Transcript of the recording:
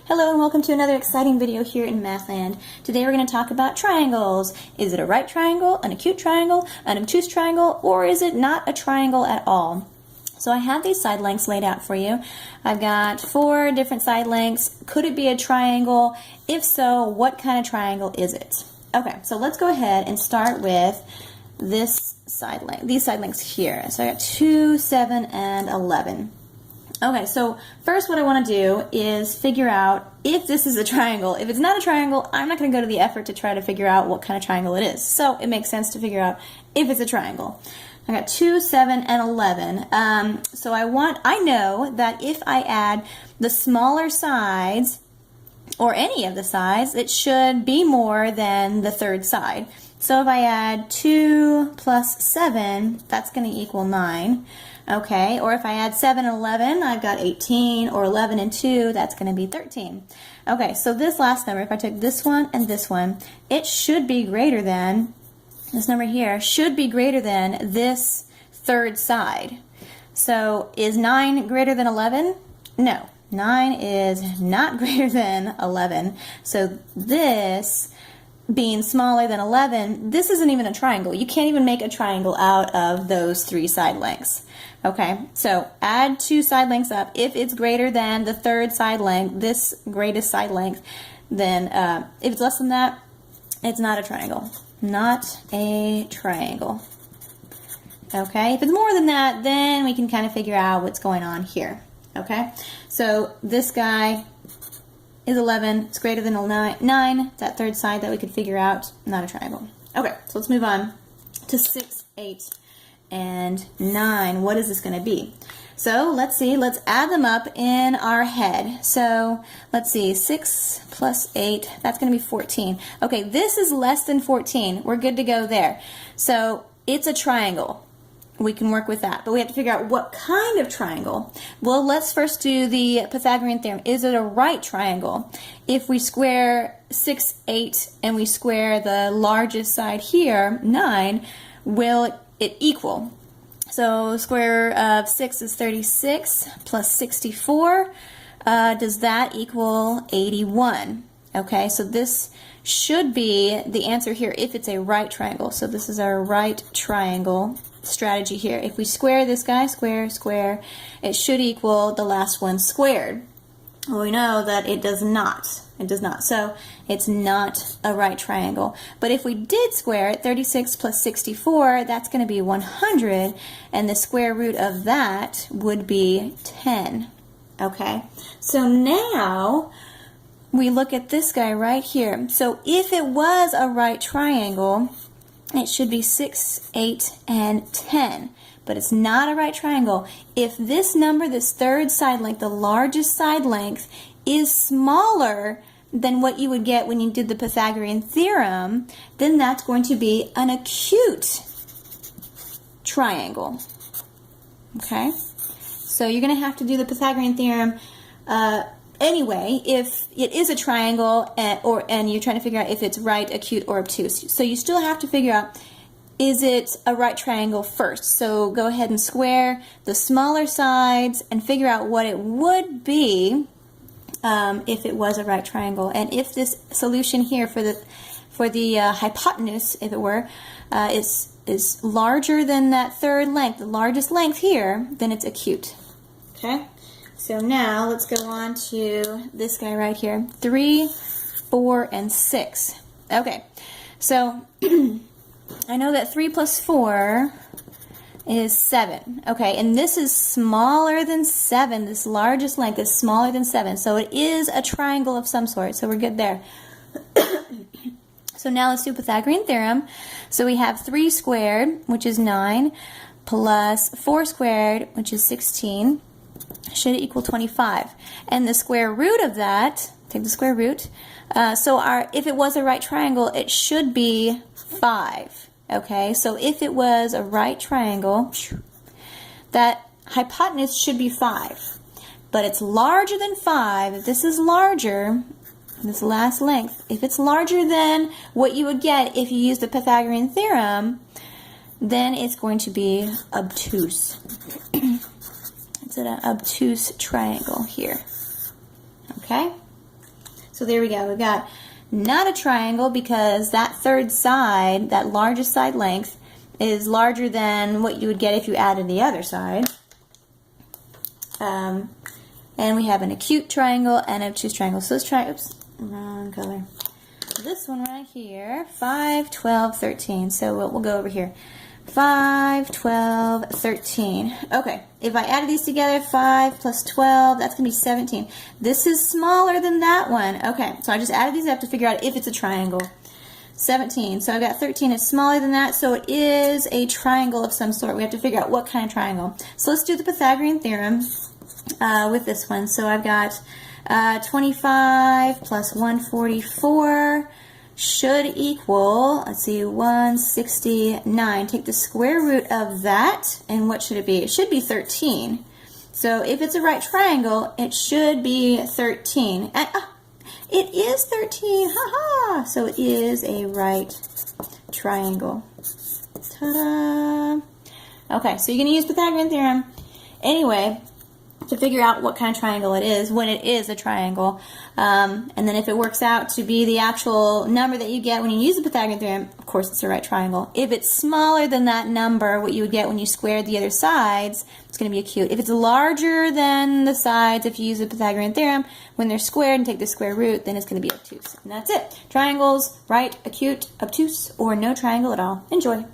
Hello and welcome to another exciting video here in Mathland. Today we're going to talk about triangles. Is it a right triangle, an acute triangle, an obtuse triangle, or is it not a triangle at all? So I have these side lengths laid out for you. I've got 4 different side lengths. Could it be a triangle? If so, what kind of triangle is it? Okay, so let's go ahead and start with this side length, these side lengths here. So I got 2, 7, and 11. Okay, so first what I want to do is figure out if this is a triangle. If it's not a triangle, I'm not going to go to the effort to try to figure out what kind of triangle it is. So it makes sense to figure out if it's a triangle. I got 2, 7, and 11. So I know that if I add the smaller sides, or any of the sides, it should be more than the third side. So if I add 2 plus 7, that's going to equal 9. Okay, or if I add 7 and 11, I've got 18, or 11 and 2, that's going to be 13. Okay, so this last number, if I took this one and this one, it should be greater than, this number here, should be greater than this third side. So is 9 greater than 11? No, 9 is not greater than 11. So this being smaller than 11, this isn't even a triangle. You can't even make a triangle out of those 3 side lengths. Okay, so add 2 side lengths up. If it's greater than the third side length, this greatest side length, then if it's less than that, it's not a triangle. Not a triangle. Okay, if it's more than that, then we can kind of figure out what's going on here. Okay, so this guy is 11, it's greater than 9, it's that third side that we could figure out, not a triangle. Okay, so let's move on to 6, 8, and 9. What is this going to be? So let's see, let's add them up in our head. So let's see, 6 plus 8, that's going to be 14. Okay, this is less than 14. We're good to go there. So it's a triangle. We can work with that, but we have to figure out what kind of triangle. Well, let's first do the Pythagorean theorem. Is it a right triangle? If we square 6, 8, and we square the largest side here, 9, will it equal? So square of 6 is 36 plus 64. Does that equal 81? Okay, so this should be the answer here if it's a right triangle. So this is our right triangle strategy here. If we square this guy, square, square, it should equal the last one squared. Well, we know that it does not. It does not. So it's not a right triangle. But if we did square it, 36 plus 64, that's going to be 100, and the square root of that would be 10. Okay? So now we look at this guy right here. So if it was a right triangle, it should be 6, 8, and 10. But it's not a right triangle. If this number, this third side length, the largest side length, is smaller than what you would get when you did the Pythagorean theorem, then that's going to be an acute triangle. Okay? So you're going to have to do the Pythagorean theorem anyway, if it is a triangle and you're trying to figure out if it's right, acute, or obtuse. So you still have to figure out, is it a right triangle first? So go ahead and square the smaller sides and figure out what it would be if it was a right triangle. And if this solution here for the hypotenuse, if it were, is larger than that third length, the largest length here, then it's acute. Okay? So now let's go on to this guy right here, 3, 4, and 6. Okay, so I know that 3 plus 4 is 7. Okay, and this is smaller than 7. This largest length is smaller than 7. So it is a triangle of some sort. So we're good there. So now let's do Pythagorean theorem. So we have 3 squared, which is 9, plus 4 squared, which is 16. Should equal 25. And the square root of that, take the square root, if it was a right triangle, it should be 5. Okay, so if it was a right triangle, that hypotenuse should be 5. But it's larger than 5. If this is larger, this last length, if it's larger than what you would get if you used the Pythagorean theorem, then it's going to be obtuse. It's an obtuse triangle here. Okay? So there we go. We've got not a triangle because that third side, that largest side length, is larger than what you would get if you added the other side. And we have an acute triangle and an obtuse triangle. So let's try, oops, wrong color. This one right here, 5, 12, 13. So we'll go over here. 5, 12, 13. Okay, if I added these together, 5 plus 12, that's going to be 17. This is smaller than that one. Okay, so I just added these up to figure out if it's a triangle. 17. So I've got 13 is smaller than that, so it is a triangle of some sort. We have to figure out what kind of triangle. So let's do the Pythagorean theorem with this one. So I've got 25 plus 144 should equal, let's see, 169. Take the square root of that, and what should it be? It should be 13. So if it's a right triangle, it should be 13. And, it is 13, haha! So it is a right triangle. Ta-da! Okay, so you're going to use Pythagorean theorem anyway to figure out what kind of triangle it is when it is a triangle. And then if it works out to be the actual number that you get when you use the Pythagorean theorem, of course it's a right triangle. If it's smaller than that number, what you would get when you squared the other sides, it's going to be acute. If it's larger than the sides, if you use the Pythagorean theorem, when they're squared and take the square root, then it's going to be obtuse. And that's it. Triangles, right, acute, obtuse, or no triangle at all. Enjoy.